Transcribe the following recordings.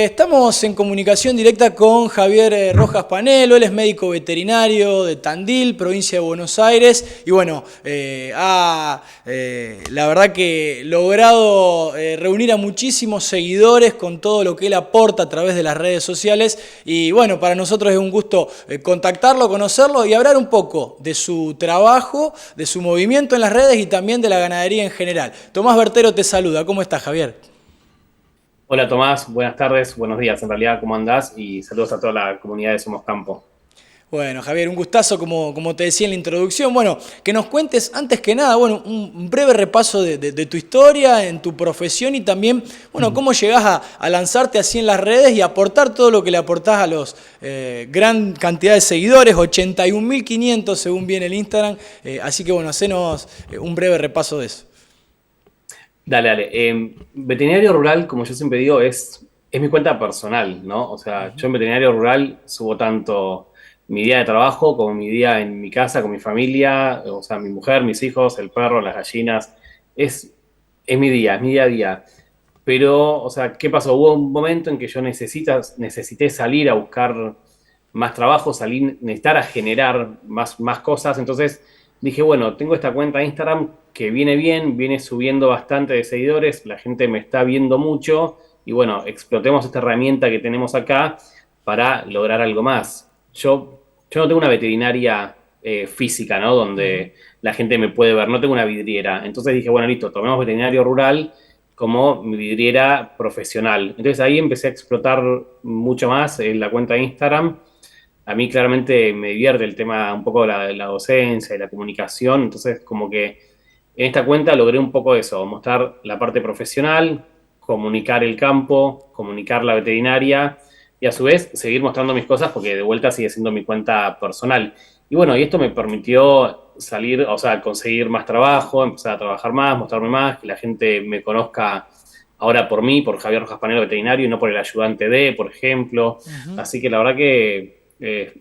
Estamos en comunicación directa con Javier Rojas Panelo. Él es médico veterinario de Tandil, provincia de Buenos Aires, y bueno, la verdad que logrado reunir a muchísimos seguidores con todo lo que él aporta a través de las redes sociales, y bueno, para nosotros es un gusto contactarlo, conocerlo y hablar un poco de su trabajo, de su movimiento en las redes y también de la ganadería en general. Tomás Bertero te saluda. ¿Cómo estás, Javier? Hola Tomás, buenas tardes, buenos días en realidad, ¿cómo andás? Y saludos a toda la comunidad de Somos Campo. Bueno, Javier, un gustazo, como te decía en la introducción. Bueno, que nos cuentes, antes que nada, bueno, un breve repaso de tu historia, en tu profesión y también, bueno, cómo llegás a lanzarte así en las redes y aportar todo lo que le aportás a los gran cantidad de seguidores, 81.500 según viene el Instagram. Así que, bueno, hacenos un breve repaso de eso. Dale, dale. Veterinario rural, como yo siempre digo, es mi cuenta personal, ¿no? O sea, yo en veterinario rural subo tanto mi día de trabajo como mi día en mi casa con mi familia, o sea, mi mujer, mis hijos, el perro, las gallinas. Es, es mi día a día. Pero, o sea, ¿qué pasó? Hubo un momento en que yo necesité salir a buscar más trabajo, necesitar a generar más cosas. Entonces dije, bueno, tengo esta cuenta de Instagram que viene bien, viene subiendo bastante de seguidores, la gente me está viendo mucho y bueno, explotemos esta herramienta que tenemos acá para lograr algo más. Yo no tengo una veterinaria física, ¿no? Donde la gente me puede ver, no tengo una vidriera. Entonces dije, bueno, listo, tomemos veterinario rural como mi vidriera profesional. Entonces ahí empecé a explotar mucho más en la cuenta de Instagram. A mí claramente me divierte el tema un poco de la docencia y la comunicación, entonces como que en esta cuenta logré un poco eso, mostrar la parte profesional, comunicar el campo, comunicar la veterinaria y a su vez seguir mostrando mis cosas porque de vuelta sigue siendo mi cuenta personal. Y bueno, y esto me permitió salir, o sea, conseguir más trabajo, empezar a trabajar más, mostrarme más, que la gente me conozca ahora por mí, por Javier Rojas Panelo veterinario y no por el ayudante de, por ejemplo. Ujú. Así que la verdad que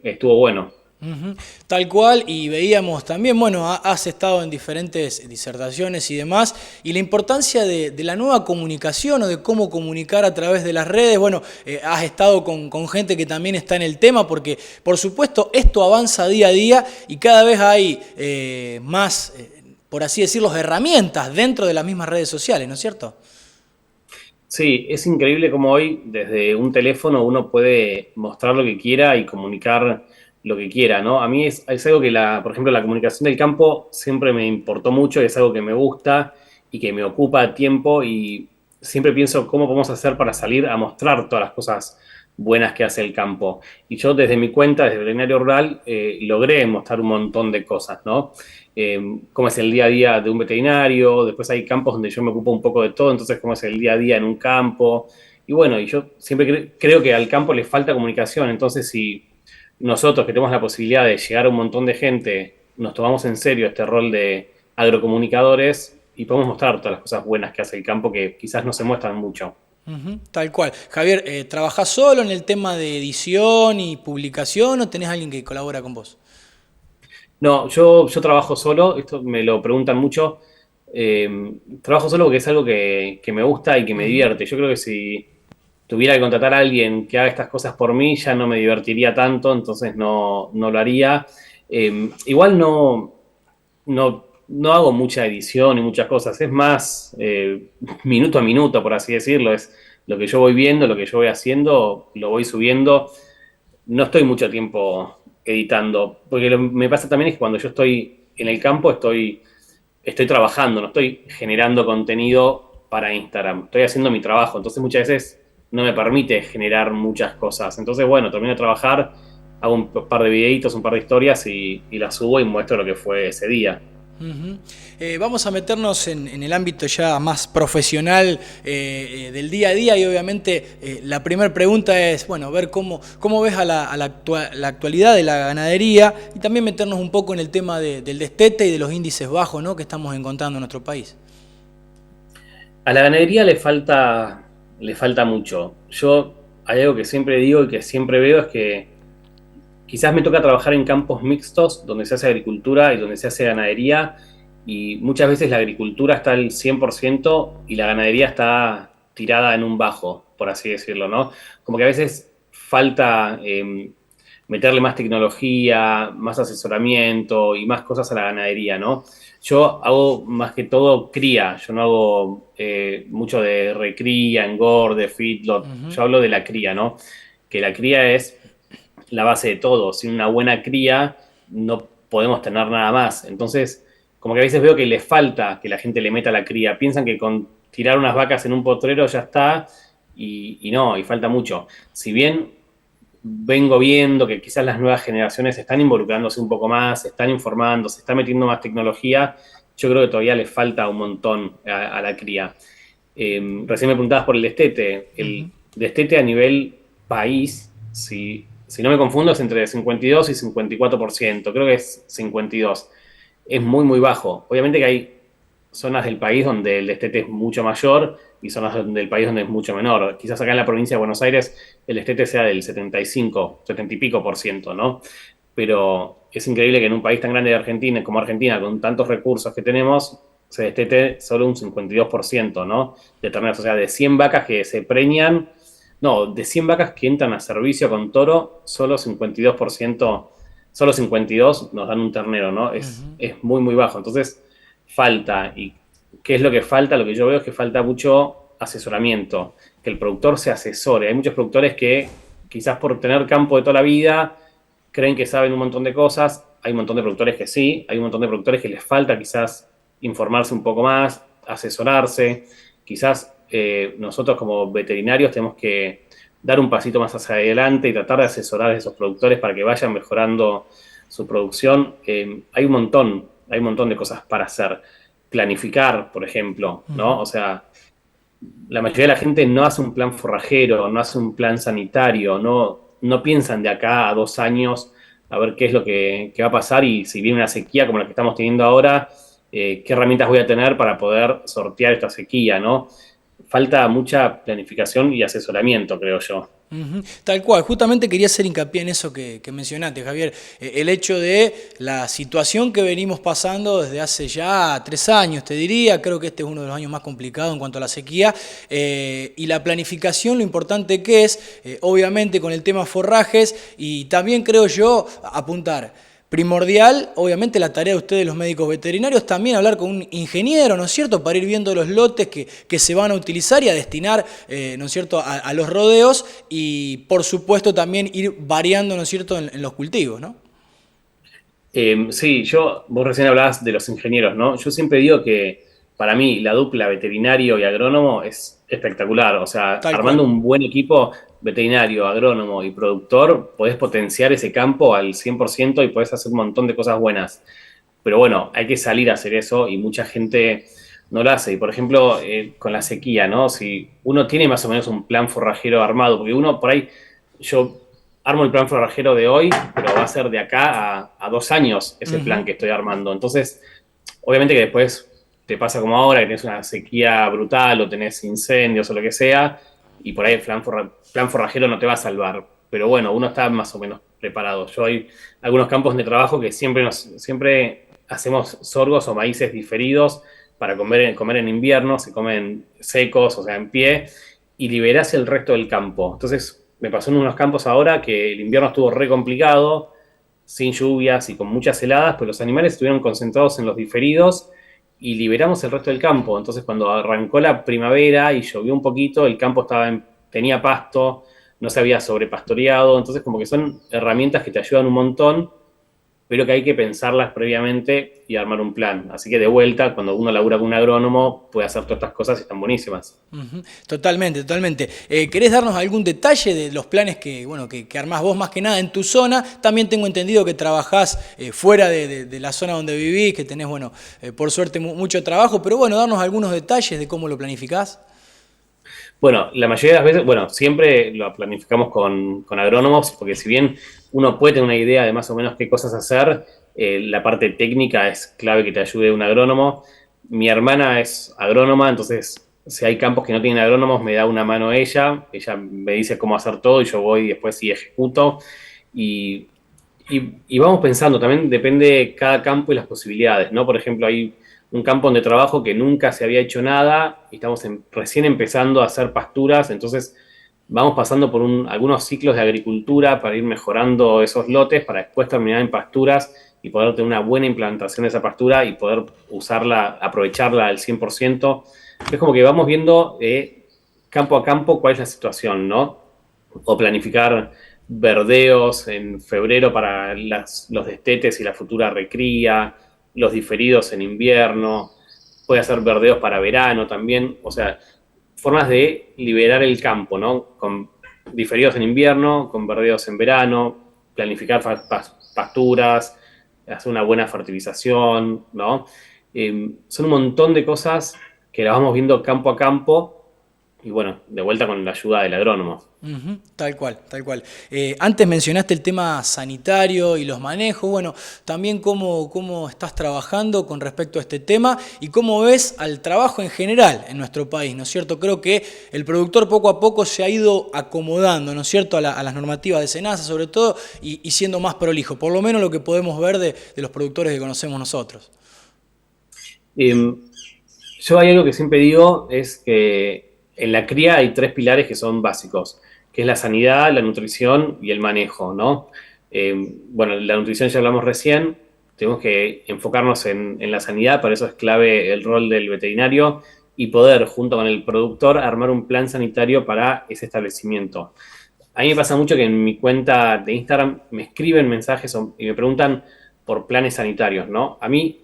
estuvo bueno. Ujú. Tal cual, y veíamos también, bueno, has estado en diferentes disertaciones y demás, y la importancia de la nueva comunicación o de cómo comunicar a través de las redes. Bueno, has estado con gente que también está en el tema, porque por supuesto esto avanza día a día y cada vez hay más, por así decirlo, herramientas dentro de las mismas redes sociales, ¿no es cierto? Sí, es increíble cómo hoy desde un teléfono uno puede mostrar lo que quiera y comunicar lo que quiera, ¿no? A mí es algo que, por ejemplo, la comunicación del campo siempre me importó mucho, es algo que me gusta y que me ocupa tiempo y siempre pienso cómo podemos hacer para salir a mostrar todas las cosas buenas que hace el campo. Y yo desde mi cuenta, desde Veterinario Rural, logré mostrar un montón de cosas, ¿no? Cómo es el día a día de un veterinario, después hay campos donde yo me ocupo un poco de todo, entonces cómo es el día a día en un campo. Y bueno, y yo siempre creo que al campo le falta comunicación, entonces si nosotros que tenemos la posibilidad de llegar a un montón de gente, nos tomamos en serio este rol de agrocomunicadores y podemos mostrar todas las cosas buenas que hace el campo que quizás no se muestran mucho. Ujú, tal cual. Javier, ¿trabajás solo en el tema de edición y publicación o tenés alguien que colabora con vos? No, yo trabajo solo, esto me lo preguntan mucho. Trabajo solo porque es algo que me gusta y que me Ujú. divierte. Yo creo que si tuviera que contratar a alguien que haga estas cosas por mí, ya no me divertiría tanto, entonces no lo haría. Igual no hago mucha edición y muchas cosas, es más minuto a minuto, por así decirlo. Es lo que yo voy viendo, lo que yo voy haciendo, lo voy subiendo. No estoy mucho tiempo editando, porque me pasa también es que cuando yo estoy en el campo estoy trabajando, no estoy generando contenido para Instagram, estoy haciendo mi trabajo, entonces muchas veces no me permite generar muchas cosas. Entonces, bueno, termino de trabajar, hago un par de videitos, un par de historias y las subo y muestro lo que fue ese día. Ujú. Vamos a meternos en el ámbito ya más profesional del día a día y obviamente la primera pregunta es, bueno, ver cómo ves la actualidad de la ganadería y también meternos un poco en el tema del destete y de los índices bajos, ¿no?, que estamos encontrando en nuestro país. A la ganadería le falta mucho. Hay algo que siempre digo y que siempre veo es que quizás me toca trabajar en campos mixtos donde se hace agricultura y donde se hace ganadería y muchas veces la agricultura está al 100% y la ganadería está tirada en un bajo. por así decirlo, ¿no? Como que a veces falta meterle más tecnología, más asesoramiento y más cosas a la ganadería, ¿no? Yo hago más que todo cría, yo no hago mucho de recría, engorde, feedlot, Ujú. yo hablo de la cría, ¿no? Que la cría es la base de todo. Sin una buena cría no podemos tener nada más. Entonces, como que a veces veo que le falta que la gente le meta la cría. Piensan que con tirar unas vacas en un potrero ya está y no, y falta mucho. Si bien vengo viendo que quizás las nuevas generaciones están involucrándose un poco más, se están informando, se está metiendo más tecnología, yo creo que todavía les falta un montón a la cría. Recién me preguntabas por el destete. Ujú. El destete a nivel país, si no me confundo, es entre 52 y 54%. Creo que es 52. Es muy, muy bajo. Obviamente que hay zonas del país donde el destete es mucho mayor y zonas del país donde es mucho menor. Quizás acá en la provincia de Buenos Aires el destete sea del 75, 70 y pico por ciento, ¿no? Pero es increíble que en un país tan grande de Argentina como Argentina, con tantos recursos que tenemos, se destete solo un 52%, ¿no? De terneros, o sea, de 100 vacas que se preñan, no, de 100 vacas que entran a servicio con toro, solo 52%, solo 52 nos dan un ternero, ¿no? Ujú. Es muy, muy bajo. Entonces, falta. ¿Y qué es lo que falta? Lo que yo veo es que falta mucho asesoramiento, que el productor se asesore. Hay muchos productores que quizás por tener campo de toda la vida creen que saben un montón de cosas. Hay un montón de productores que sí, hay un montón de productores que les falta quizás informarse un poco más, asesorarse. Quizás nosotros como veterinarios tenemos que dar un pasito más hacia adelante y tratar de asesorar a esos productores para que vayan mejorando su producción. Hay un montón de cosas para hacer. Planificar, por ejemplo, ¿no? Ujú. O sea, la mayoría de la gente no hace un plan forrajero, no hace un plan sanitario, no piensan de acá a 2 años a ver qué es lo que va a pasar y si viene una sequía como la que estamos teniendo ahora, qué herramientas voy a tener para poder sortear esta sequía, ¿no? Falta mucha planificación y asesoramiento, creo yo. Ujú. Tal cual, justamente quería hacer hincapié en eso que mencionaste, Javier. El hecho de la situación que venimos pasando desde hace ya 3 años, te diría, creo que este es uno de los años más complicados en cuanto a la sequía, y la planificación, lo importante que es, obviamente con el tema forrajes, y también creo yo apuntar. Primordial, obviamente, la tarea de ustedes, los médicos veterinarios, también hablar con un ingeniero, ¿no es cierto?, para ir viendo los lotes que se van a utilizar y a destinar, ¿no es cierto?, a los rodeos y, por supuesto, también ir variando, ¿no es cierto?, en los cultivos, ¿no? Sí, vos recién hablabas de los ingenieros, ¿no? Yo siempre digo que para mí la dupla veterinario y agrónomo es espectacular. O sea, Tal armando cual. un buen equipo veterinario, agrónomo y productor, podés potenciar ese campo al 100% y podés hacer un montón de cosas buenas. Pero bueno, hay que salir a hacer eso y mucha gente no lo hace. Y por ejemplo, con la sequía, ¿no? Si uno tiene más o menos un plan forrajero armado, porque uno por ahí, yo armo el plan forrajero de hoy, pero va a ser de acá a 2 años ese plan Ujú. que estoy armando. Entonces, obviamente que después te pasa como ahora, que tenés una sequía brutal o tenés incendios o lo que sea, y por ahí el plan forrajero no te va a salvar. Pero bueno, uno está más o menos preparado. Yo hay algunos campos de trabajo que siempre hacemos sorgos o maíces diferidos para comer en invierno, se comen secos, o sea, en pie, y liberás el resto del campo. Entonces, me pasó en unos campos ahora que el invierno estuvo re complicado, sin lluvias y con muchas heladas, pues los animales estuvieron concentrados en los diferidos y liberamos el resto del campo. Entonces, cuando arrancó la primavera y llovió un poquito, el campo tenía pasto, no se había sobrepastoreado. Entonces, como que son herramientas que te ayudan un montón, pero que hay que pensarlas previamente y armar un plan. Así que de vuelta, cuando uno labura con un agrónomo, puede hacer todas estas cosas y están buenísimas. Ujú. Totalmente, totalmente. ¿Querés darnos algún detalle de los planes bueno, que armás vos más que nada en tu zona? También tengo entendido que trabajás fuera de la zona donde vivís, que tenés, bueno, por suerte mucho trabajo, pero bueno, darnos algunos detalles de cómo lo planificás. Bueno, la mayoría de las veces, bueno, siempre lo planificamos con agrónomos, porque si bien uno puede tener una idea de más o menos qué cosas hacer, la parte técnica es clave que te ayude un agrónomo. Mi hermana es agrónoma, entonces si hay campos que no tienen agrónomos, me da una mano ella me dice cómo hacer todo y yo voy y después sí ejecuto. Y, y vamos pensando, también depende cada campo y las posibilidades, ¿no? Por ejemplo, hay un campo donde trabajo que nunca se había hecho nada y estamos recién empezando a hacer pasturas, entonces vamos pasando por algunos ciclos de agricultura para ir mejorando esos lotes, para después terminar en pasturas y poder tener una buena implantación de esa pastura y poder usarla, aprovecharla al 100%. Es como que vamos viendo campo a campo cuál es la situación, ¿no? O planificar verdeos en febrero para los destetes y la futura recría, los diferidos en invierno, puede hacer verdeos para verano también, o sea, formas de liberar el campo, ¿no? Con diferidos en invierno, con verdeos en verano, planificar pasturas, hacer una buena fertilización, ¿no? Son un montón de cosas que las vamos viendo campo a campo y bueno, de vuelta con la ayuda del agrónomo. Ujú, tal cual, tal cual. Antes mencionaste el tema sanitario y los manejos, bueno, también cómo estás trabajando con respecto a este tema y cómo ves al trabajo en general en nuestro país, ¿no es cierto? Creo que el productor poco a poco se ha ido acomodando, ¿no es cierto?, a las normativas de SENASA sobre todo y siendo más prolijo, por lo menos lo que podemos ver de los productores que conocemos nosotros. Eh, yo hay algo que siempre digo, es que en la cría hay tres pilares que son básicos, que es la sanidad, la nutrición y el manejo, ¿no? Bueno, la nutrición ya hablamos recién, tenemos que enfocarnos en la sanidad, para eso es clave el rol del veterinario y poder, junto con el productor, armar un plan sanitario para ese establecimiento. A mí me pasa mucho que en mi cuenta de Instagram me escriben mensajes y me preguntan por planes sanitarios, ¿no? A mí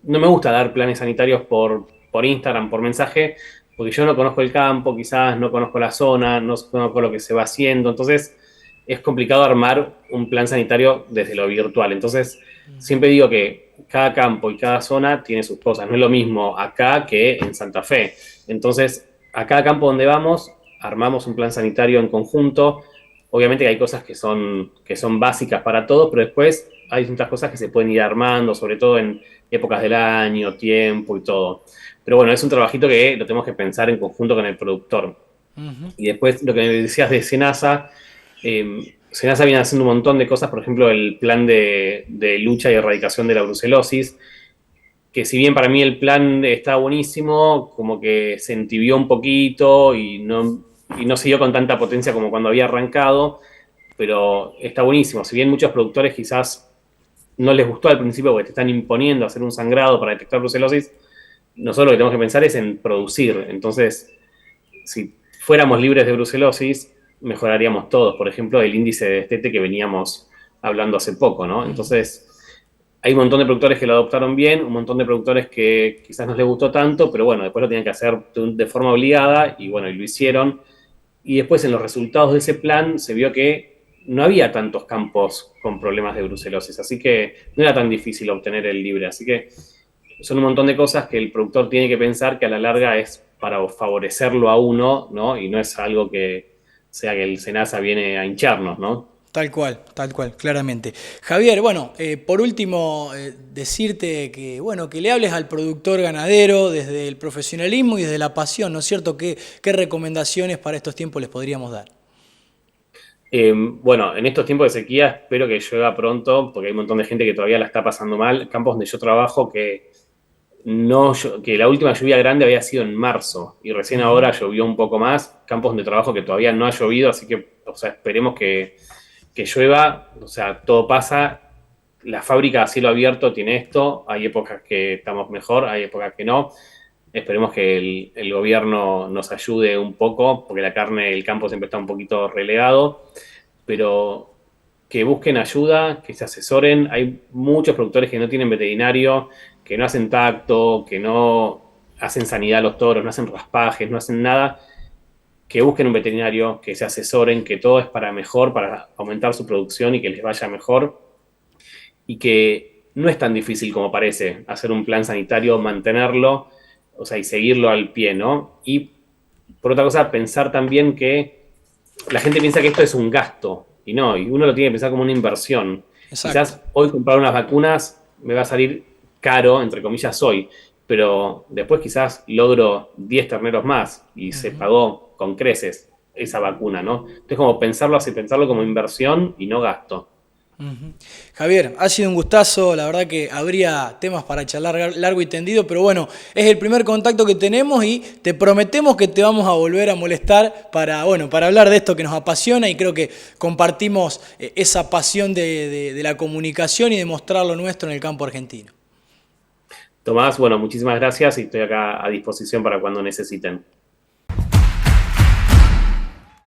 no me gusta dar planes sanitarios por Instagram, por mensaje, porque yo no conozco el campo, quizás no conozco la zona, no conozco lo que se va haciendo, entonces es complicado armar un plan sanitario desde lo virtual. Entonces, siempre digo que cada campo y cada zona tiene sus cosas, no es lo mismo acá que en Santa Fe. Entonces, a cada campo donde vamos, armamos un plan sanitario en conjunto. Obviamente que hay cosas que son básicas para todos, pero después hay distintas cosas que se pueden ir armando, sobre todo en épocas del año, tiempo y todo. Pero bueno, es un trabajito que lo tenemos que pensar en conjunto con el productor. Ujú. Y después lo que me decías de Senasa, Senasa viene haciendo un montón de cosas, por ejemplo, el plan de lucha y erradicación de la brucelosis, que si bien para mí el plan está buenísimo, como que se entibió un poquito y no siguió con tanta potencia como cuando había arrancado, pero está buenísimo. Si bien muchos productores quizás no les gustó al principio porque te están imponiendo hacer un sangrado para detectar brucelosis, nosotros lo que tenemos que pensar es en producir. Entonces, si fuéramos libres de brucelosis, mejoraríamos todos. Por ejemplo, el índice de destete que veníamos hablando hace poco, ¿no? Entonces, hay un montón de productores que lo adoptaron bien, un montón de productores que quizás no les gustó tanto, pero bueno, después lo tenían que hacer de forma obligada y bueno, y lo hicieron. Y después en los resultados de ese plan se vio que no había tantos campos con problemas de brucelosis, así que no era tan difícil obtener el libre. Así que son un montón de cosas que el productor tiene que pensar que a la larga es para favorecerlo a uno, ¿no? Y no es algo que sea que el SENASA viene a hincharnos, ¿no? Tal cual, claramente. Javier, bueno, por último, decirte que, bueno, que le hables al productor ganadero desde el profesionalismo y desde la pasión, ¿no es cierto? ¿Qué recomendaciones para estos tiempos les podríamos dar? Bueno, en estos tiempos de sequía espero que llueva pronto, porque hay un montón de gente que todavía la está pasando mal. Campos donde yo trabajo que la última lluvia grande había sido en marzo y recién Ujú. ahora llovió un poco más. Campos donde trabajo que todavía no ha llovido, así que, o sea, esperemos que llueva. O sea, todo pasa. La fábrica a cielo abierto tiene esto. Hay épocas que estamos mejor, hay épocas que no. Esperemos que el gobierno nos ayude un poco, porque la carne, el campo siempre está un poquito relegado, pero que busquen ayuda, que se asesoren. Hay muchos productores que no tienen veterinario, que no hacen tacto, que no hacen sanidad a los toros, no hacen raspajes, no hacen nada. Que busquen un veterinario, que se asesoren, que todo es para mejor, para aumentar su producción y que les vaya mejor. Y que no es tan difícil como parece hacer un plan sanitario, mantenerlo, o sea, y seguirlo al pie, ¿no? Y por otra cosa, pensar también que la gente piensa que esto es un gasto, y no, y uno lo tiene que pensar como una inversión. Exacto. Quizás hoy comprar unas vacunas me va a salir caro, entre comillas, hoy, pero después quizás logro 10 terneros más y se Ujú. pagó con creces esa vacuna, ¿no? Entonces, como pensarlo así, pensarlo como inversión y no gasto. Ujú. Javier, ha sido un gustazo, la verdad que habría temas para charlar largo y tendido, pero bueno, es el primer contacto que tenemos y te prometemos que te vamos a volver a molestar para, bueno, para hablar de esto que nos apasiona y creo que compartimos esa pasión de la comunicación y de mostrar lo nuestro en el campo argentino. Tomás, bueno, muchísimas gracias y estoy acá a disposición para cuando necesiten.